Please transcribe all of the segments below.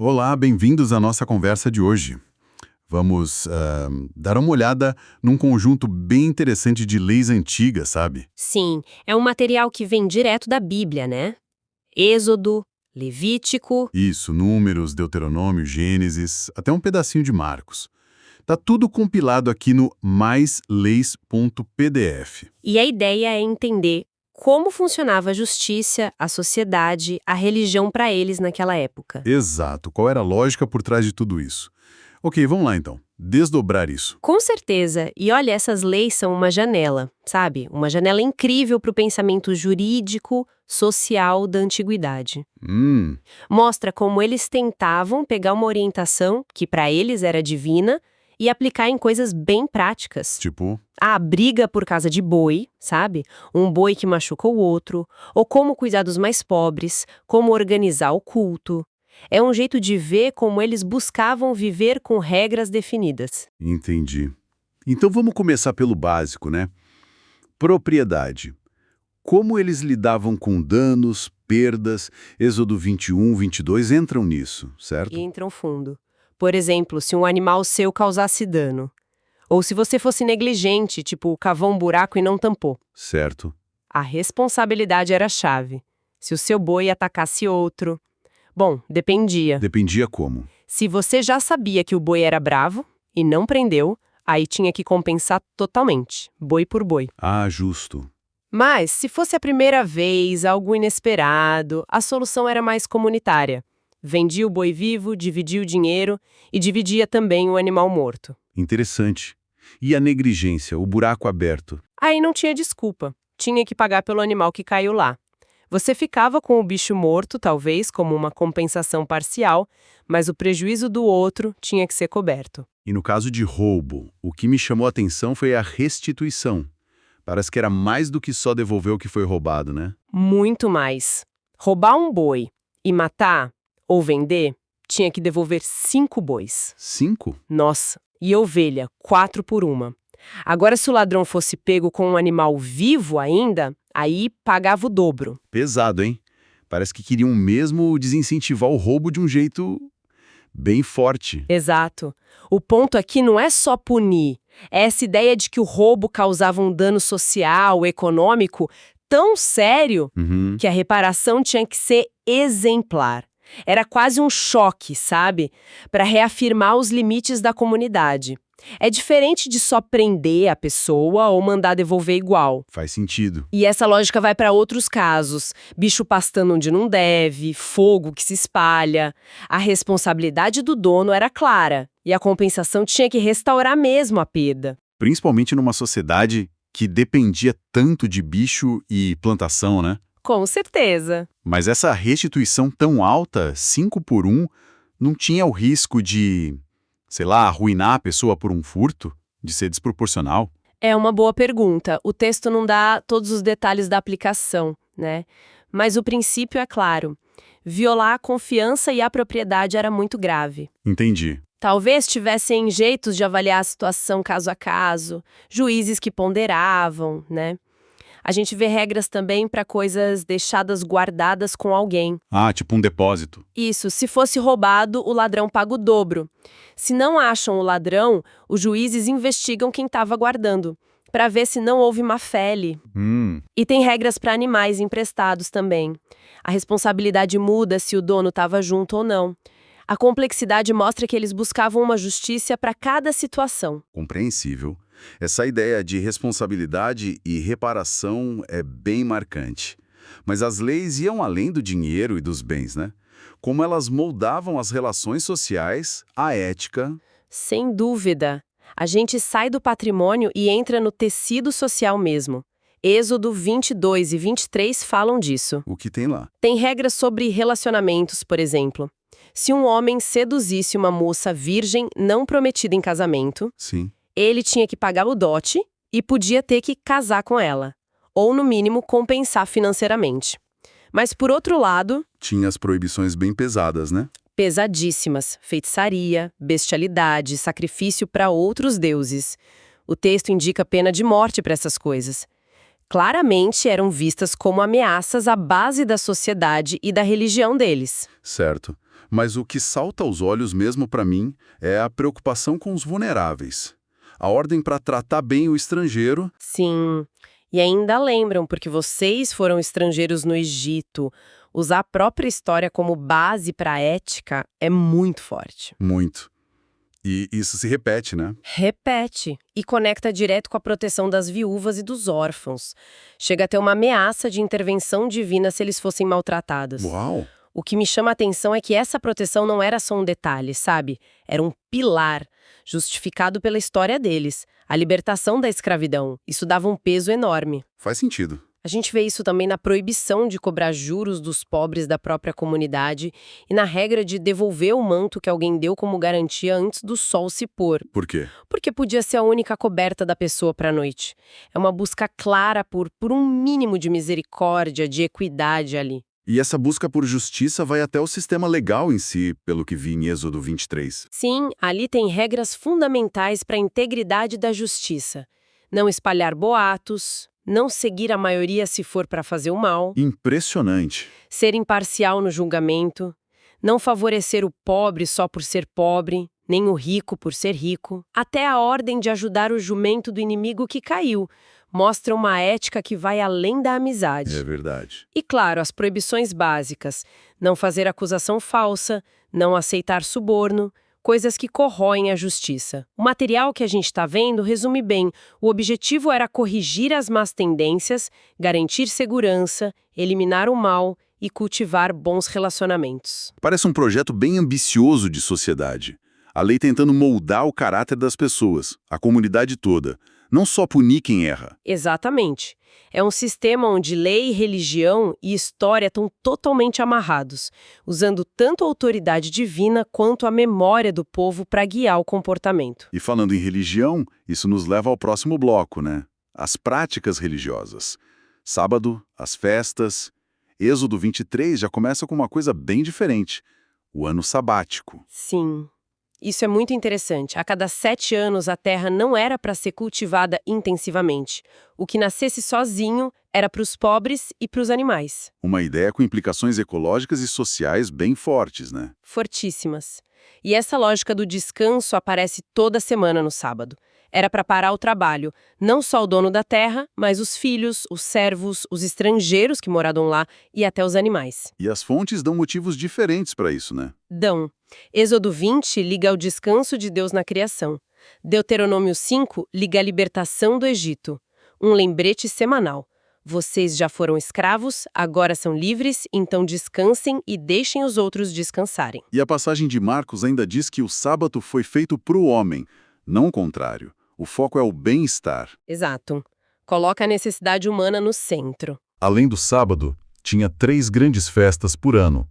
Olá, bem-vindos à nossa conversa de hoje. Vamos dar uma olhada num conjunto bem interessante de leis antigas, sabe? Sim, é um material que vem direto da Bíblia, né? Êxodo, Levítico. Isso, Números, Deuteronômio, Gênesis, até um pedacinho de Marcos. Tá tudo compilado aqui no maisleis.pdf. E a ideia é entender como funcionava a justiça, a sociedade, a religião para eles naquela época. Exato, qual era a lógica por trás de tudo isso? Ok, vamos lá então. Desdobrar isso. Com certeza, e olha, essas leis são uma janela, sabe? Uma janela incrível para o pensamento jurídico, social da antiguidade. Mostra como eles tentavam pegar uma orientação, que para eles era divina, e aplicar em coisas bem práticas. Tipo, A briga por causa de boi, sabe? Um boi que machuca o outro, ou como cuidar dos mais pobres, como organizar o culto. É um jeito de ver como eles buscavam viver com regras definidas. entendi. Então vamos começar pelo básico, né? Propriedade. Como eles lidavam com danos, perdas, Êxodo 21, 22 entram nisso, certo? E entram fundo. Por exemplo, se um animal seu causasse dano. Ou se você fosse negligente, tipo cavou um buraco e não tampou. Certo. A responsabilidade era a chave. Se o seu boi atacasse outro. Bom, dependia. Dependia como. Se você já sabia que o boi era bravo e não prendeu, aí tinha que compensar totalmente, boi por boi. Ah, justo. Mas, se fosse a primeira vez, algo inesperado, a solução era mais comunitária. Vendia o boi vivo, dividia o dinheiro e dividia também o animal morto. Interessante. E a negligência, o buraco aberto? Aí não tinha desculpa. Tinha que pagar pelo animal que caiu lá. Você ficava com o bicho morto, talvez, como uma compensação parcial, mas o prejuízo do outro tinha que ser coberto. E no caso de roubo, o que me chamou a atenção foi a restituição. Parece que era mais do que só devolver o que foi roubado, né? Muito mais. Roubar um boi e matar ou vender, tinha que devolver 5 bois. 5? Nossa, e ovelha, 4 por uma. Agora, se o ladrão fosse pego com um animal vivo ainda, aí pagava o dobro. Pesado, hein? Parece que queriam mesmo desincentivar o roubo de um jeito bem forte. Exato. O ponto aqui não é só punir. É essa ideia de que o roubo causava um dano social, econômico, tão sério que a reparação tinha que ser exemplar. Era quase um choque, sabe? Para reafirmar os limites da comunidade. É diferente de só prender a pessoa ou mandar devolver igual. Faz sentido. E essa lógica vai para outros casos. Bicho pastando onde não deve, fogo que se espalha. A responsabilidade do dono era clara e a compensação tinha que restaurar mesmo a perda. Principalmente numa sociedade que dependia tanto de bicho e plantação, né? Com certeza. Mas essa restituição tão alta, 5 por 1, não tinha o risco de, sei lá, arruinar a pessoa por um furto? De ser desproporcional? É uma boa pergunta. O texto não dá todos os detalhes da aplicação, né? Mas o princípio é claro. Violar a confiança e a propriedade era muito grave. Entendi. Talvez tivessem jeitos de avaliar a situação caso a caso, juízes que ponderavam, né? A gente vê regras também para coisas deixadas guardadas com alguém. Ah, tipo um depósito. Isso, se fosse roubado, o ladrão paga o dobro. Se não acham o ladrão, os juízes investigam quem estava guardando, para ver se não houve má-fé ali. E tem regras para animais emprestados também. A responsabilidade muda se o dono estava junto ou não. A complexidade mostra que eles buscavam uma justiça para cada situação. Compreensível. Essa ideia de responsabilidade e reparação é bem marcante. Mas as leis iam além do dinheiro e dos bens, né? Como elas moldavam as relações sociais, a ética. Sem dúvida. A gente sai do patrimônio e entra no tecido social mesmo. Êxodo 22 e 23 falam disso. O que tem lá? Tem regras sobre relacionamentos, por exemplo. Se um homem seduzisse uma moça virgem não prometida em casamento, Sim. ele tinha que pagar o dote e podia ter que casar com ela. Ou, no mínimo, compensar financeiramente. Mas, por outro lado, Tinha as proibições bem pesadas, né? pesadíssimas, feitiçaria, bestialidade, sacrifício para outros deuses. O texto indica pena de morte para essas coisas. Claramente eram vistas como ameaças à base da sociedade e da religião deles. Certo. Mas o que salta aos olhos mesmo para mim é a preocupação com os vulneráveis. A ordem para tratar bem o estrangeiro. Sim. E ainda lembram, porque vocês foram estrangeiros no Egito. Usar a própria história como base para a ética é muito forte. Muito. E isso se repete, né? Repete. E conecta direto com a proteção das viúvas e dos órfãos. Chega a ter uma ameaça de intervenção divina se eles fossem maltratados. Uau! O que me chama a atenção é que essa proteção não era só um detalhe, sabe? Era um pilar, justificado pela história deles. A libertação da escravidão. Isso dava um peso enorme. Faz sentido. A gente vê isso também na proibição de cobrar juros dos pobres da própria comunidade e na regra de devolver o manto que alguém deu como garantia antes do sol se pôr. Por quê? Porque podia ser a única coberta da pessoa para a noite. É uma busca clara por um mínimo de misericórdia, de equidade ali. E essa busca por justiça vai até o sistema legal em si, pelo que vi em Êxodo 23. Sim, ali tem regras fundamentais para a integridade da justiça. Não espalhar boatos, não seguir a maioria se for para fazer o mal, Impressionante. ser imparcial no julgamento, não favorecer o pobre só por ser pobre, nem o rico por ser rico, até a ordem de ajudar o jumento do inimigo que caiu. Mostra uma ética que vai além da amizade. É verdade. E claro, as proibições básicas, não fazer acusação falsa, não aceitar suborno, coisas que corroem a justiça. O material que a gente está vendo resume bem. O objetivo era corrigir as más tendências, garantir segurança, eliminar o mal e cultivar bons relacionamentos. Parece um projeto bem ambicioso de sociedade. A lei tentando moldar o caráter das pessoas, a comunidade toda. Não só punir quem erra. Exatamente. É um sistema onde lei, religião e história estão totalmente amarrados, usando tanto a autoridade divina quanto a memória do povo para guiar o comportamento. E falando em religião, isso nos leva ao próximo bloco, né? As práticas religiosas. Sábado, as festas. Êxodo 23 já começa com uma coisa bem diferente. O ano sabático. Sim. Isso é muito interessante. A cada 7 anos, a terra não era para ser cultivada intensivamente. O que nascesse sozinho era para os pobres e para os animais. Uma ideia com implicações ecológicas e sociais bem fortes, né? Fortíssimas. E essa lógica do descanso aparece toda semana no sábado. Era para parar o trabalho, não só o dono da terra, mas os filhos, os servos, os estrangeiros que moravam lá e até os animais. E as fontes dão motivos diferentes para isso, né? Dão. Êxodo 20 liga ao descanso de Deus na criação. Deuteronômio 5 liga à libertação do Egito. Um lembrete semanal. Vocês já foram escravos, agora são livres, então descansem e deixem os outros descansarem. E a passagem de Marcos ainda diz que o sábado foi feito para o homem, não o contrário. O foco é o bem-estar. Exato. Coloca a necessidade humana no centro. Além do sábado, tinha 3 grandes festas por ano,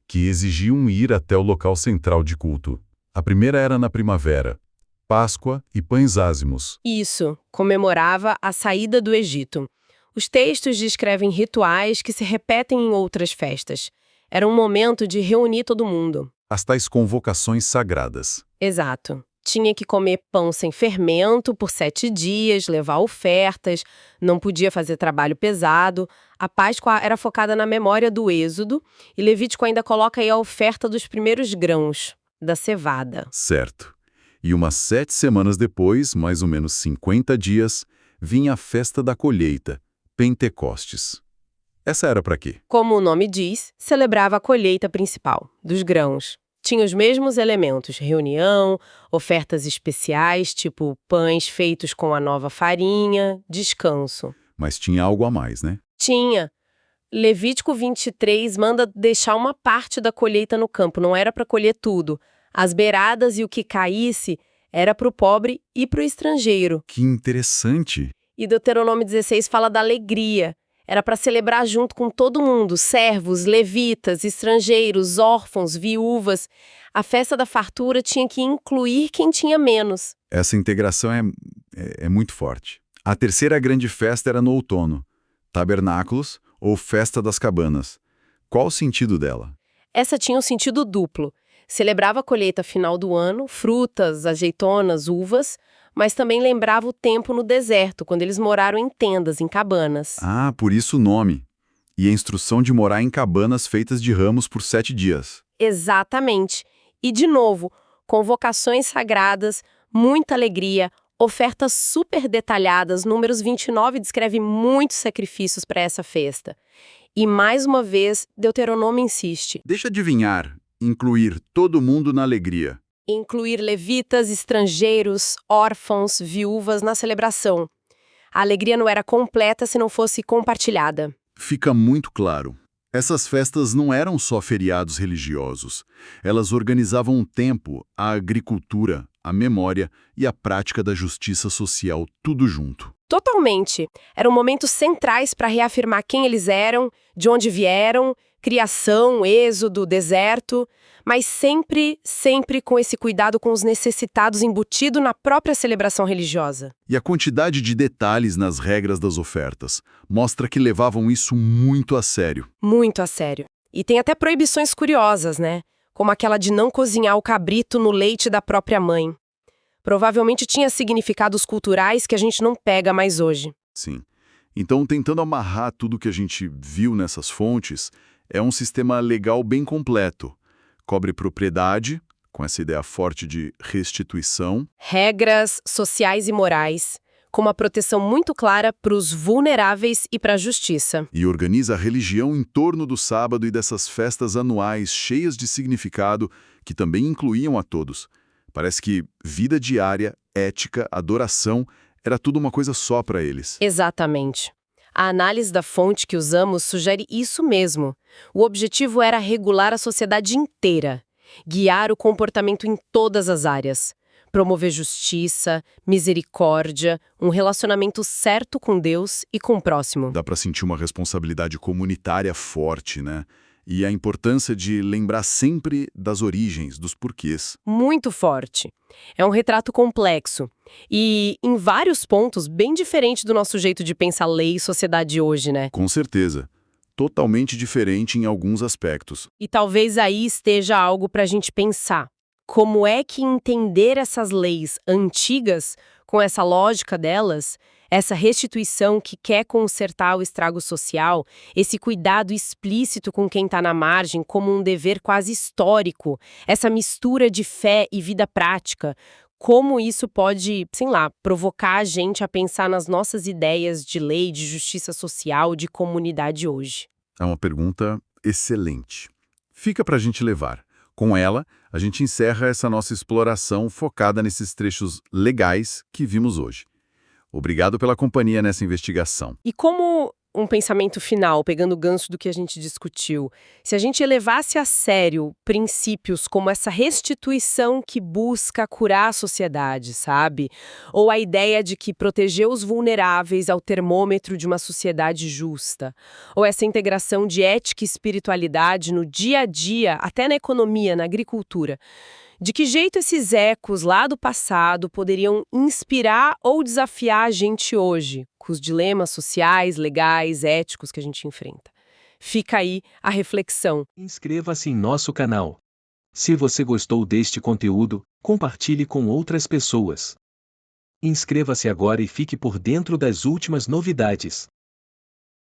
que exigiam ir até o local central de culto. A primeira era na primavera, Páscoa e Pães Ázimos. Isso, comemorava a saída do Egito. Os textos descrevem rituais que se repetem em outras festas. Era um momento de reunir todo mundo. As tais convocações sagradas. Exato. Tinha que comer pão sem fermento por 7 dias, levar ofertas, não podia fazer trabalho pesado. A Páscoa era focada na memória do Êxodo e Levítico ainda coloca aí a oferta dos primeiros grãos, da cevada. Certo. E umas 7 semanas depois, mais ou menos 50 dias, vinha a festa da colheita, Pentecostes. Essa era para quê? Como o nome diz, celebrava a colheita principal, dos grãos. Tinha os mesmos elementos, reunião, ofertas especiais, tipo pães feitos com a nova farinha, descanso. Mas tinha algo a mais, né? Tinha. Levítico 23 manda deixar uma parte da colheita no campo, não era para colher tudo. As beiradas e o que caísse era para o pobre e para o estrangeiro. Que interessante! E Deuteronômio 16 fala da alegria. Era para celebrar junto com todo mundo, servos, levitas, estrangeiros, órfãos, viúvas. A festa da fartura tinha que incluir quem tinha menos. Essa integração é muito forte. A terceira grande festa era no outono, Tabernáculos ou Festa das Cabanas. Qual o sentido dela? Essa tinha um sentido duplo. Celebrava a colheita final do ano, frutas, azeitonas, uvas, mas também lembrava o tempo no deserto, quando eles moraram em tendas, em cabanas. Ah, por isso o nome. E a instrução de morar em cabanas feitas de ramos por 7 dias. Exatamente. E, de novo, convocações sagradas, muita alegria, ofertas super detalhadas. Números 29 descreve muitos sacrifícios para essa festa. E, mais uma vez, Deuteronômio insiste. Deixa adivinhar, incluir todo mundo na alegria. Incluir levitas, estrangeiros, órfãos, viúvas na celebração. A alegria não era completa se não fosse compartilhada. Fica muito claro. Essas festas não eram só feriados religiosos. Elas organizavam o tempo, a agricultura, a memória e a prática da justiça social, tudo junto. Totalmente. Eram momentos centrais para reafirmar quem eles eram, de onde vieram, criação, êxodo, deserto, mas sempre com esse cuidado com os necessitados embutido na própria celebração religiosa. E a quantidade de detalhes nas regras das ofertas mostra que levavam isso muito a sério. Muito a sério. E tem até proibições curiosas, né? Como aquela de não cozinhar o cabrito no leite da própria mãe. Provavelmente tinha significados culturais que a gente não pega mais hoje. Sim. Então, tentando amarrar tudo que a gente viu nessas fontes, é um sistema legal bem completo. Cobre propriedade, com essa ideia forte de restituição. Regras sociais e morais, com uma proteção muito clara para os vulneráveis e para a justiça. E organiza a religião em torno do sábado e dessas festas anuais cheias de significado que também incluíam a todos. Parece que vida diária, ética, adoração, era tudo uma coisa só para eles. Exatamente. A análise da fonte que usamos sugere isso mesmo. O objetivo era regular a sociedade inteira, guiar o comportamento em todas as áreas, promover justiça, misericórdia, um relacionamento certo com Deus e com o próximo. Dá para sentir uma responsabilidade comunitária forte, né? E a importância de lembrar sempre das origens, dos porquês. Muito forte. É um retrato complexo e, em vários pontos, bem diferente do nosso jeito de pensar lei e sociedade hoje, né? Com certeza. Totalmente diferente em alguns aspectos. E talvez aí esteja algo para a gente pensar. Como é que entender essas leis antigas, com essa lógica delas, essa restituição que quer consertar o estrago social, esse cuidado explícito com quem está na margem como um dever quase histórico, essa mistura de fé e vida prática, como isso pode, sei lá, provocar a gente a pensar nas nossas ideias de lei, de justiça social, de comunidade hoje? É uma pergunta excelente. Fica para a gente levar. Com ela, a gente encerra essa nossa exploração focada nesses trechos legais que vimos hoje. Obrigado pela companhia nessa investigação. E como um pensamento final, pegando o gancho do que a gente discutiu, se a gente elevasse a sério princípios como essa restituição que busca curar a sociedade, sabe? Ou a ideia de que proteger os vulneráveis é o termômetro de uma sociedade justa. Ou essa integração de ética e espiritualidade no dia a dia, até na economia, na agricultura. De que jeito esses ecos lá do passado poderiam inspirar ou desafiar a gente hoje, com os dilemas sociais, legais, éticos que a gente enfrenta? Fica aí a reflexão. Inscreva-se em nosso canal. Se você gostou deste conteúdo, compartilhe com outras pessoas. Inscreva-se agora e fique por dentro das últimas novidades.